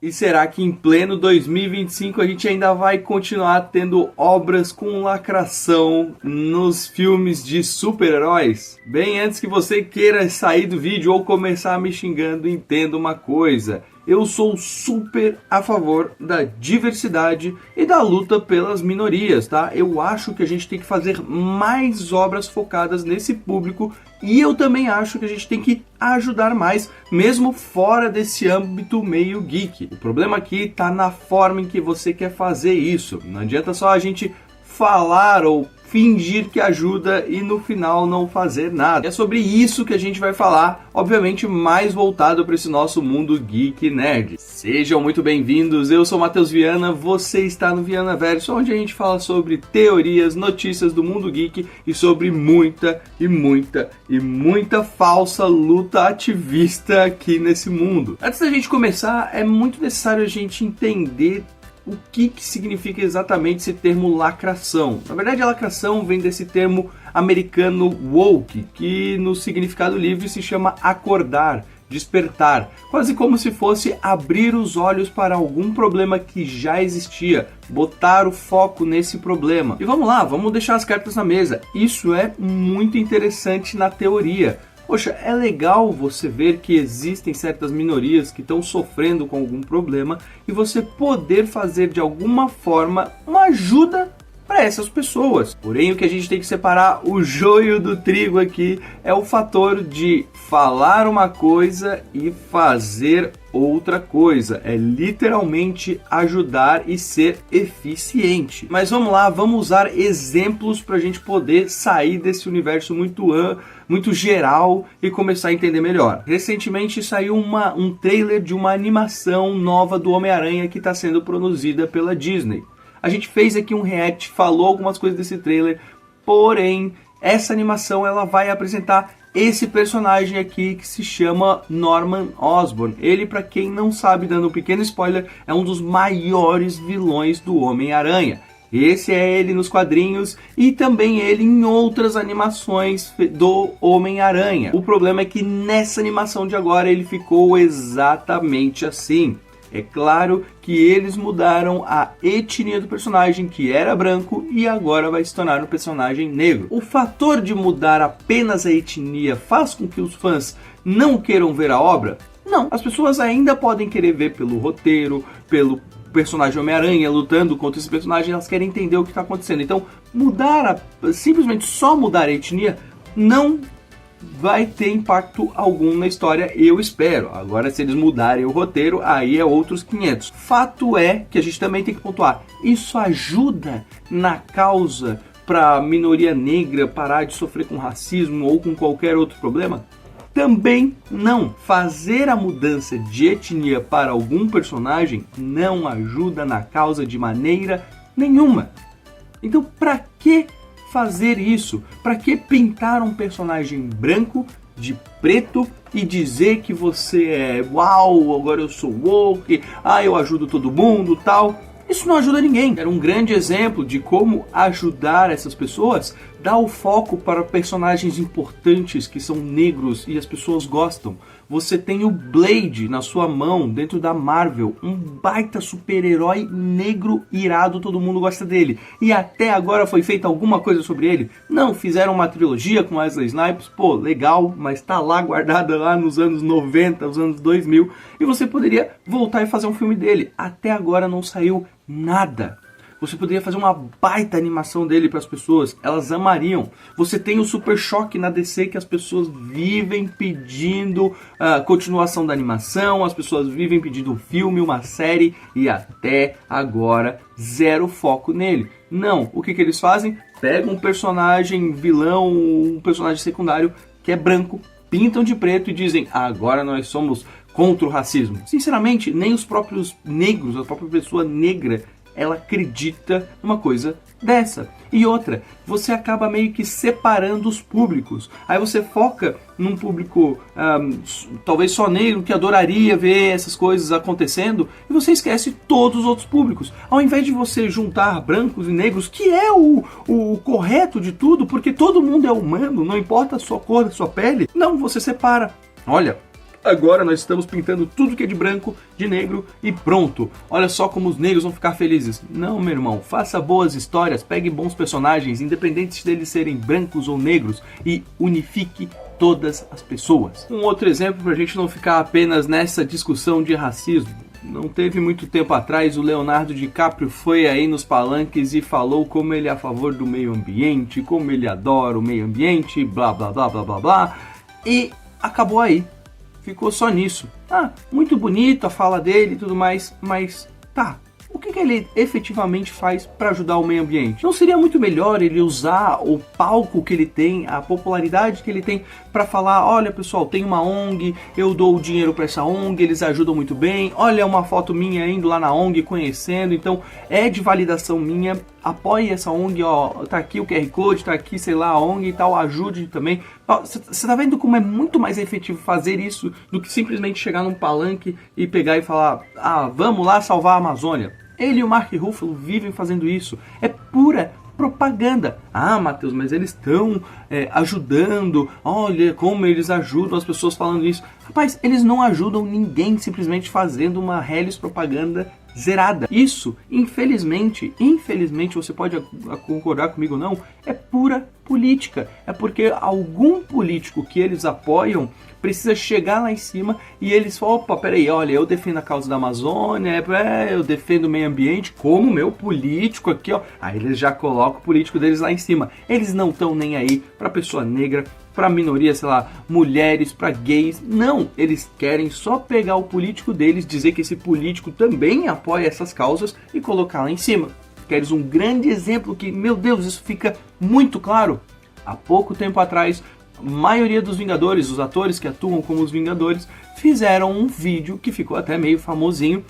E será que em pleno 2025 a gente ainda vai continuar tendo obras com lacração nos filmes de super-heróis? Bem, antes que você queira sair do vídeo ou começar me xingando, entenda uma coisa. Eu sou super a favor da diversidade e da luta pelas minorias, tá? Eu acho que a gente tem que fazer mais obras focadas nesse público e eu também acho que a gente tem que ajudar mais, mesmo fora desse âmbito meio geek. O problema aqui tá na forma em que você quer fazer isso. Não adianta só a gente falar ou fingir que ajuda e no final não fazer nada. É sobre isso que a gente vai falar, obviamente mais voltado para esse nosso mundo geek nerd. Sejam muito bem-vindos, eu sou Matheus Viana, você está no Viana Verso, onde a gente fala sobre teorias, notícias do mundo geek e sobre muita falsa luta ativista aqui nesse mundo. Antes da gente começar, é muito necessário a gente entender o que significa exatamente esse termo lacração. Na verdade, a lacração vem desse termo americano woke, que no significado livre se chama acordar, despertar, quase como se fosse abrir os olhos para algum problema que já existia, botar o foco nesse problema. E vamos lá, vamos deixar as cartas na mesa. Isso é muito interessante na teoria. Poxa, é legal você ver que existem certas minorias que estão sofrendo com algum problema e você poder fazer de alguma forma uma ajuda para essas pessoas. Porém, o que a gente tem que separar o joio do trigo aqui é o fator de falar uma coisa e fazer outra coisa. É literalmente ajudar e ser eficiente. Mas vamos lá, vamos usar exemplos para a gente poder sair desse universo muito geral e começar a entender melhor. Recentemente saiu um trailer de uma animação nova do Homem-Aranha que está sendo produzida pela Disney. A gente fez aqui um react, falou algumas coisas desse trailer, porém, essa animação ela vai apresentar esse personagem aqui que se chama Norman Osborn. Ele, para quem não sabe, dando um pequeno spoiler, é um dos maiores vilões do Homem-Aranha. Esse é ele nos quadrinhos e também ele em outras animações do Homem-Aranha. O problema é que nessa animação de agora ele ficou exatamente assim. É claro que eles mudaram a etnia do personagem, que era branco, e agora vai se tornar um personagem negro. O fator de mudar apenas a etnia faz com que os fãs não queiram ver a obra? Não, as pessoas ainda podem querer ver pelo roteiro, pelo personagem Homem-Aranha lutando contra esse personagem, elas querem entender o que está acontecendo. Então, simplesmente só mudar a etnia não vai ter impacto algum na história, eu espero. Agora, se eles mudarem o roteiro, aí é outros 500. Fato é que a gente também tem que pontuar. Isso ajuda na causa para a minoria negra parar de sofrer com racismo ou com qualquer outro problema? Também não. Fazer a mudança de etnia para algum personagem não ajuda na causa de maneira nenhuma. Então, para que fazer isso? Para que pintar um personagem branco de preto e dizer que você é uau, agora eu sou woke, eu ajudo todo mundo, tal? Isso não ajuda ninguém. Era um grande exemplo de como ajudar essas pessoas, dar o foco para personagens importantes que são negros e as pessoas gostam. Você tem o Blade na sua mão dentro da Marvel, um baita super-herói negro irado, todo mundo gosta dele. E até agora foi feita alguma coisa sobre ele? Não, fizeram uma trilogia com Wesley Snipes, pô, legal, mas tá lá guardada lá nos anos 90, nos anos 2000, e você poderia voltar e fazer um filme dele. Até agora não saiu nada. Você poderia fazer uma baita animação dele para as pessoas, elas amariam. Você tem o Super Choque na DC que as pessoas vivem pedindo continuação da animação, as pessoas vivem pedindo um filme, uma série e até agora zero foco nele. Não, o que eles fazem? Pegam um personagem vilão, um personagem secundário que é branco, pintam de preto e dizem agora nós somos contra o racismo. Sinceramente, nem os próprios negros, a própria pessoa negra, ela acredita numa coisa dessa. E outra, você acaba meio que separando os públicos. Aí você foca num público talvez só negro, que adoraria ver essas coisas acontecendo, e você esquece todos os outros públicos. Ao invés de você juntar brancos e negros, que é o correto de tudo, porque todo mundo é humano, não importa a sua cor, a sua pele, não, você separa. Olha, agora nós estamos pintando tudo que é de branco, de negro e pronto. Olha só como os negros vão ficar felizes. Não, meu irmão, faça boas histórias, pegue bons personagens, independentes deles serem brancos ou negros, e unifique todas as pessoas. Um outro exemplo para a gente não ficar apenas nessa discussão de racismo. Não teve muito tempo atrás, o Leonardo DiCaprio foi aí nos palanques e falou como ele é a favor do meio ambiente, como ele adora o meio ambiente, blá blá blá blá blá blá, e acabou aí. Ficou só nisso. Ah, muito bonito a fala dele e tudo mais, mas tá. O que ele efetivamente faz para ajudar o meio ambiente? Não seria muito melhor ele usar o palco que ele tem, a popularidade que ele tem, para falar: olha pessoal, tem uma ONG, eu dou o dinheiro para essa ONG, eles ajudam muito bem, olha uma foto minha indo lá na ONG, conhecendo, então é de validação minha, apoie essa ONG, ó, tá aqui o QR Code, tá aqui, sei lá, a ONG e tal, ajude também. Você tá vendo como é muito mais efetivo fazer isso do que simplesmente chegar num palanque e pegar e falar: ah, vamos lá salvar a Amazônia. Ele e o Mark Ruffalo vivem fazendo isso. É pura propaganda. Ah, Matheus, mas eles estão ajudando. Olha como eles ajudam as pessoas falando isso. Rapaz, eles não ajudam ninguém simplesmente fazendo uma reles propaganda zerada. Isso, infelizmente, você pode concordar comigo ou não, é pura política. É porque algum político que eles apoiam precisa chegar lá em cima e eles falam: opa, peraí, olha, eu defendo a causa da Amazônia, eu defendo o meio ambiente como meu político aqui, ó. Aí eles já colocam o político deles lá em cima. Eles não estão nem aí pra pessoa negra, pra minoria, sei lá, mulheres, pra gays. Não, eles querem só pegar o político deles, dizer que esse político também apoia essas causas e colocar lá em cima. Queres um grande exemplo que, meu Deus, isso fica muito claro? Há pouco tempo atrás, a maioria dos Vingadores, os atores que atuam como os Vingadores, fizeram um vídeo que ficou até meio famosinho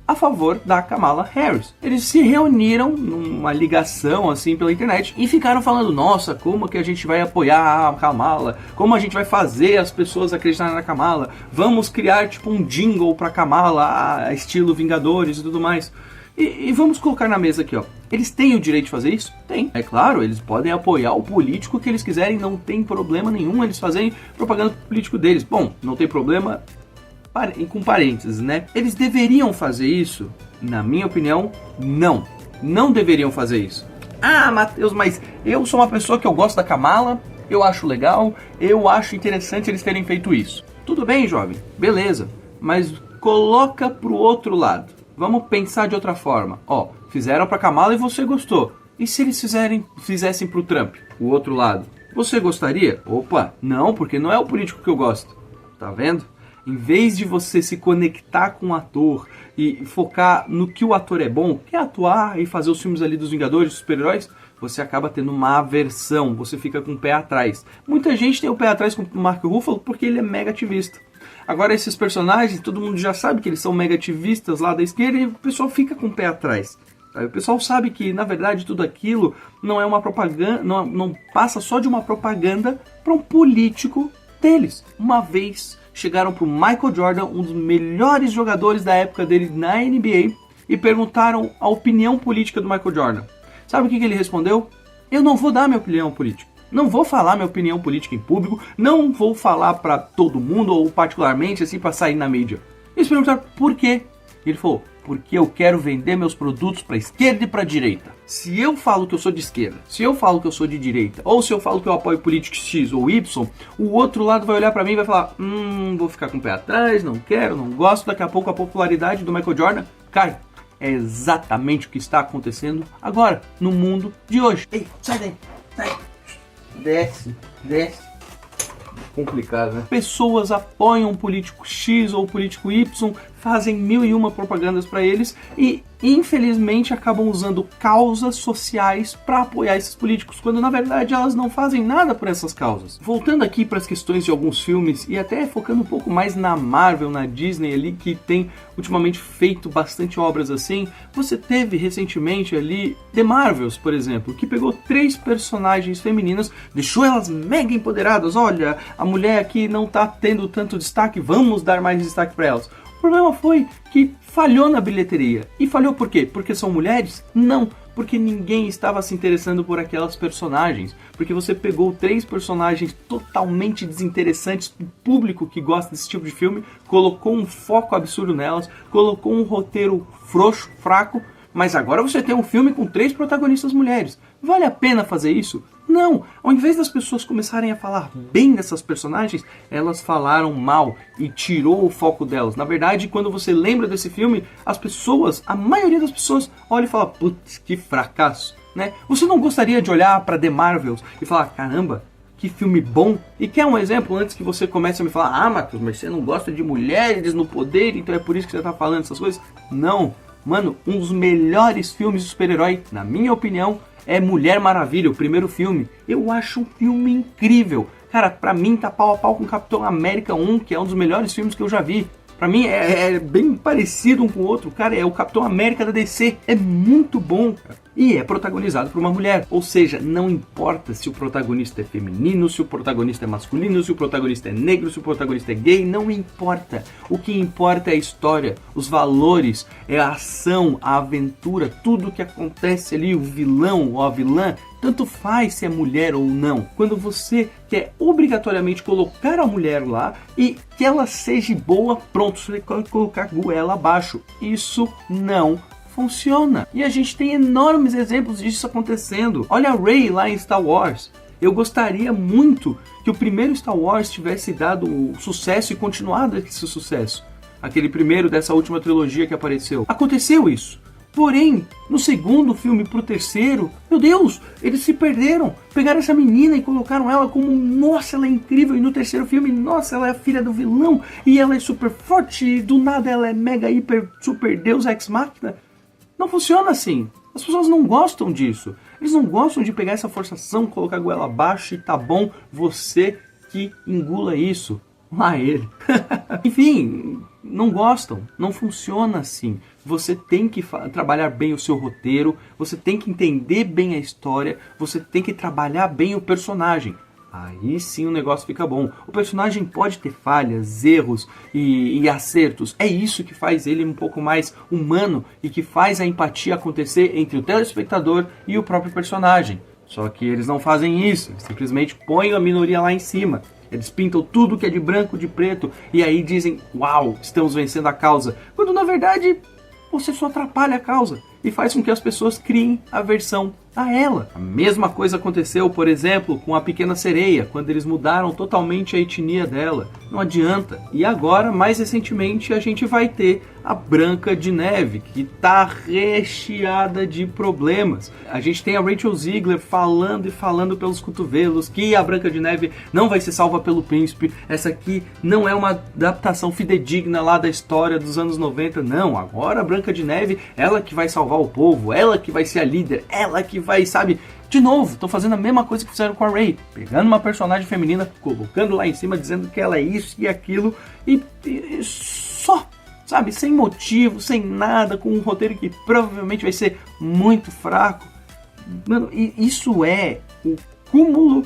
a favor da Kamala Harris. Eles se reuniram numa ligação assim pela internet e ficaram falando: nossa, como que a gente vai apoiar a Kamala? Como a gente vai fazer as pessoas acreditarem na Kamala? Vamos criar tipo um jingle pra Kamala, estilo Vingadores e tudo mais. E vamos colocar na mesa aqui, ó. Eles têm o direito de fazer isso? Tem. É claro, eles podem apoiar o político que eles quiserem, não tem problema nenhum eles fazerem propaganda político deles. Bom, não tem problema com parênteses, né? Eles deveriam fazer isso? Na minha opinião, não. Não deveriam fazer isso. Ah, Matheus, mas eu sou uma pessoa que eu gosto da Kamala, eu acho legal, eu acho interessante eles terem feito isso. Tudo bem, jovem, beleza, mas coloca pro outro lado. Vamos pensar de outra forma. Ó, fizeram pra Kamala e você gostou. E se eles fizessem pro Trump, o outro lado? Você gostaria? Opa, não, porque não é o político que eu gosto. Tá vendo? Em vez de você se conectar com o ator e focar no que o ator é bom, que é atuar e fazer os filmes ali dos Vingadores, dos super-heróis, você acaba tendo uma aversão, você fica com o pé atrás. Muita gente tem o pé atrás com o Mark Ruffalo porque ele é mega ativista. Agora esses personagens, todo mundo já sabe que eles são mega ativistas lá da esquerda e o pessoal fica com o pé atrás. O pessoal sabe que, na verdade, tudo aquilo não é uma propaganda, não passa só de uma propaganda para um político deles. Uma vez chegaram para o Michael Jordan, um dos melhores jogadores da época dele na NBA, e perguntaram a opinião política do Michael Jordan. Sabe o que ele respondeu? Eu não vou dar minha opinião política. Não vou falar minha opinião política em público, não vou falar para todo mundo, ou particularmente assim para sair na mídia. Eles perguntaram por quê? Ele falou: porque eu quero vender meus produtos para esquerda e para direita. Se eu falo que eu sou de esquerda, se eu falo que eu sou de direita, ou se eu falo que eu apoio político X ou Y, o outro lado vai olhar para mim e vai falar: vou ficar com o pé atrás, não quero, não gosto. Daqui a pouco a popularidade do Michael Jordan cai. É exatamente o que está acontecendo agora, no mundo de hoje. Ei, sai daí, sai. Desce. Complicado, né? Pessoas apoiam o político X ou o político Y, fazem 1001 propagandas para eles e, infelizmente, acabam usando causas sociais para apoiar esses políticos, quando na verdade elas não fazem nada por essas causas. Voltando aqui para as questões de alguns filmes e até focando um pouco mais na Marvel, na Disney ali, que tem ultimamente feito bastante obras assim, você teve recentemente ali The Marvels, por exemplo, que pegou 3 personagens femininas, deixou elas mega empoderadas. Olha, a mulher aqui não tá tendo tanto destaque, vamos dar mais destaque para elas. O problema foi que falhou na bilheteria. E falhou por quê? Porque são mulheres? Não, porque ninguém estava se interessando por aquelas personagens. Porque você pegou 3 personagens totalmente desinteressantes do público que gosta desse tipo de filme, colocou um foco absurdo nelas, colocou um roteiro frouxo, fraco, mas agora você tem um filme com 3 protagonistas mulheres. Vale a pena fazer isso? Não! Ao invés das pessoas começarem a falar bem dessas personagens, elas falaram mal e tirou o foco delas. Na verdade, quando você lembra desse filme, as pessoas, a maioria das pessoas, olha e fala, putz, que fracasso, né? Você não gostaria de olhar para The Marvels e falar, caramba, que filme bom? E quer um exemplo antes que você comece a me falar, ah, Matheus, mas você não gosta de mulheres no poder, então é por isso que você está falando essas coisas? Não! Mano, um dos melhores filmes de super-herói, na minha opinião, é Mulher Maravilha, o primeiro filme. Eu acho um filme incrível. Cara, pra mim tá pau a pau com Capitão América 1, que é um dos melhores filmes que eu já vi. Pra mim é bem parecido um com o outro. Cara, é o Capitão América da DC. É muito bom, cara. E é protagonizado por uma mulher. Ou seja, não importa se o protagonista é feminino, se o protagonista é masculino, se o protagonista é negro, se o protagonista é gay. Não importa. O que importa é a história, os valores, é a ação, a aventura, tudo que acontece ali, o vilão ou a vilã. Tanto faz se é mulher ou não. Quando você quer obrigatoriamente colocar a mulher lá e que ela seja boa, pronto, você tem que colocar a goela abaixo. Isso não funciona. E a gente tem enormes exemplos disso acontecendo. Olha a Rey lá em Star Wars. Eu gostaria muito que o primeiro Star Wars tivesse dado sucesso e continuado esse sucesso. Aquele primeiro dessa última trilogia que apareceu. Aconteceu isso. Porém, no segundo filme pro terceiro, meu Deus, eles se perderam. Pegaram essa menina e colocaram ela como, nossa, ela é incrível. E no terceiro filme, nossa, ela é a filha do vilão. E ela é super forte. E do nada ela é mega, hiper, super deus ex machina. Não funciona assim. As pessoas não gostam disso. Eles não gostam de pegar essa forçação, colocar a goela abaixo e tá bom, você que engula isso. Lá ele. Enfim, não gostam, não funciona assim. Você tem que trabalhar bem o seu roteiro, você tem que entender bem a história, você tem que trabalhar bem o personagem. Aí sim o negócio fica bom. O personagem pode ter falhas, erros e acertos. É isso que faz ele um pouco mais humano e que faz a empatia acontecer entre o telespectador e o próprio personagem. Só que eles não fazem isso, eles simplesmente põem a minoria lá em cima. Eles pintam tudo que é de branco, de preto, e aí dizem, uau, estamos vencendo a causa. Quando na verdade, você só atrapalha a causa e faz com que as pessoas criem aversão a ela. A mesma coisa aconteceu, por exemplo, com a Pequena Sereia, quando eles mudaram totalmente a etnia dela. Não adianta. E agora, mais recentemente, a gente vai ter a Branca de Neve, que está recheada de problemas. A gente tem a Rachel Zegler falando e falando pelos cotovelos que a Branca de Neve não vai ser salva pelo príncipe. Essa aqui não é uma adaptação fidedigna lá da história dos anos 90. Não, agora a Branca de Neve, ela que vai salvar o povo, ela que vai ser a líder, ela que vai, sabe... De novo, estão fazendo a mesma coisa que fizeram com a Rey. Pegando uma personagem feminina, colocando lá em cima, dizendo que ela é isso e aquilo. E só, sabe, sem motivo, sem nada, com um roteiro que provavelmente vai ser muito fraco. Mano, isso é o cúmulo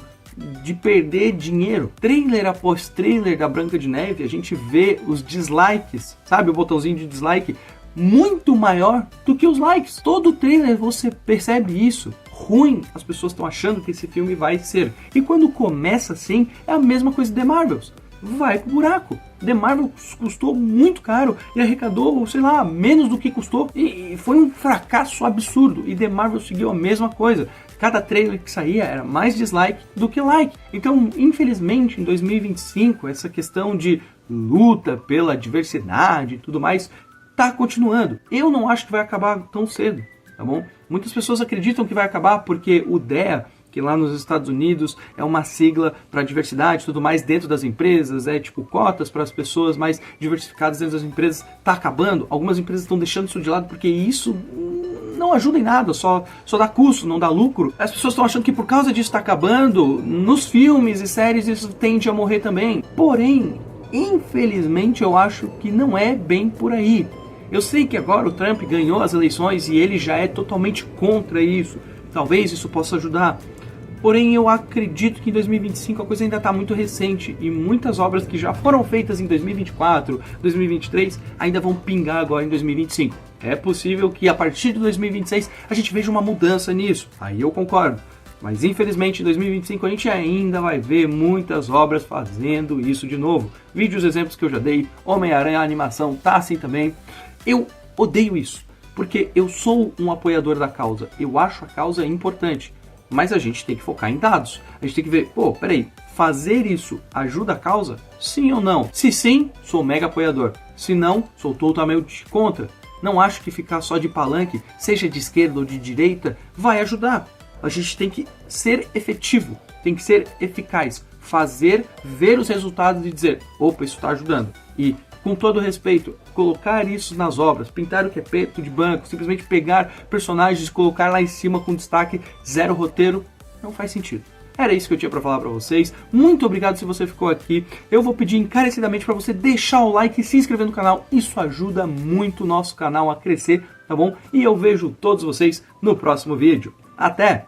de perder dinheiro. Trailer após trailer da Branca de Neve, a gente vê os dislikes, sabe, o botãozinho de dislike, muito maior do que os likes. Todo trailer você percebe isso. Ruim, as pessoas estão achando que esse filme vai ser. E quando começa assim, é a mesma coisa de The Marvels. Vai pro buraco. The Marvels custou muito caro e arrecadou, sei lá, menos do que custou. E foi um fracasso absurdo. E The Marvels seguiu a mesma coisa. Cada trailer que saía era mais dislike do que like. Então, infelizmente, em 2025, essa questão de luta pela diversidade e tudo mais tá continuando. Eu não acho que vai acabar tão cedo, tá bom? Muitas pessoas acreditam que vai acabar porque o DEA, que lá nos Estados Unidos é uma sigla para diversidade e tudo mais dentro das empresas, é tipo cotas para as pessoas mais diversificadas dentro das empresas, tá acabando. Algumas empresas estão deixando isso de lado porque isso não ajuda em nada, só dá custo, não dá lucro. As pessoas estão achando que por causa disso está acabando, nos filmes e séries isso tende a morrer também. Porém, infelizmente eu acho que não é bem por aí. Eu sei que agora o Trump ganhou as eleições e ele já é totalmente contra isso. Talvez isso possa ajudar. Porém, eu acredito que em 2025 a coisa ainda está muito recente e muitas obras que já foram feitas em 2024, 2023 ainda vão pingar agora em 2025. É possível que a partir de 2026 a gente veja uma mudança nisso, aí eu concordo. Mas infelizmente em 2025 a gente ainda vai ver muitas obras fazendo isso de novo. Vídeos, exemplos que eu já dei, Homem-Aranha, a animação tá assim também. Eu odeio isso, porque eu sou um apoiador da causa, eu acho a causa importante. Mas a gente tem que focar em dados. A gente tem que ver, peraí, fazer isso ajuda a causa? Sim ou não? Se sim, sou mega apoiador. Se não, sou totalmente contra. Não acho que ficar só de palanque, seja de esquerda ou de direita, vai ajudar. A gente tem que ser efetivo, tem que ser eficaz. Fazer, ver os resultados e dizer, opa, isso está ajudando. E, com todo respeito, colocar isso nas obras, pintar o que é preto de branco, simplesmente pegar personagens e colocar lá em cima com destaque, zero roteiro, não faz sentido. Era isso que eu tinha para falar para vocês. Muito obrigado se você ficou aqui. Eu vou pedir encarecidamente para você deixar o like e se inscrever no canal. Isso ajuda muito o nosso canal a crescer, tá bom? E eu vejo todos vocês no próximo vídeo. Até!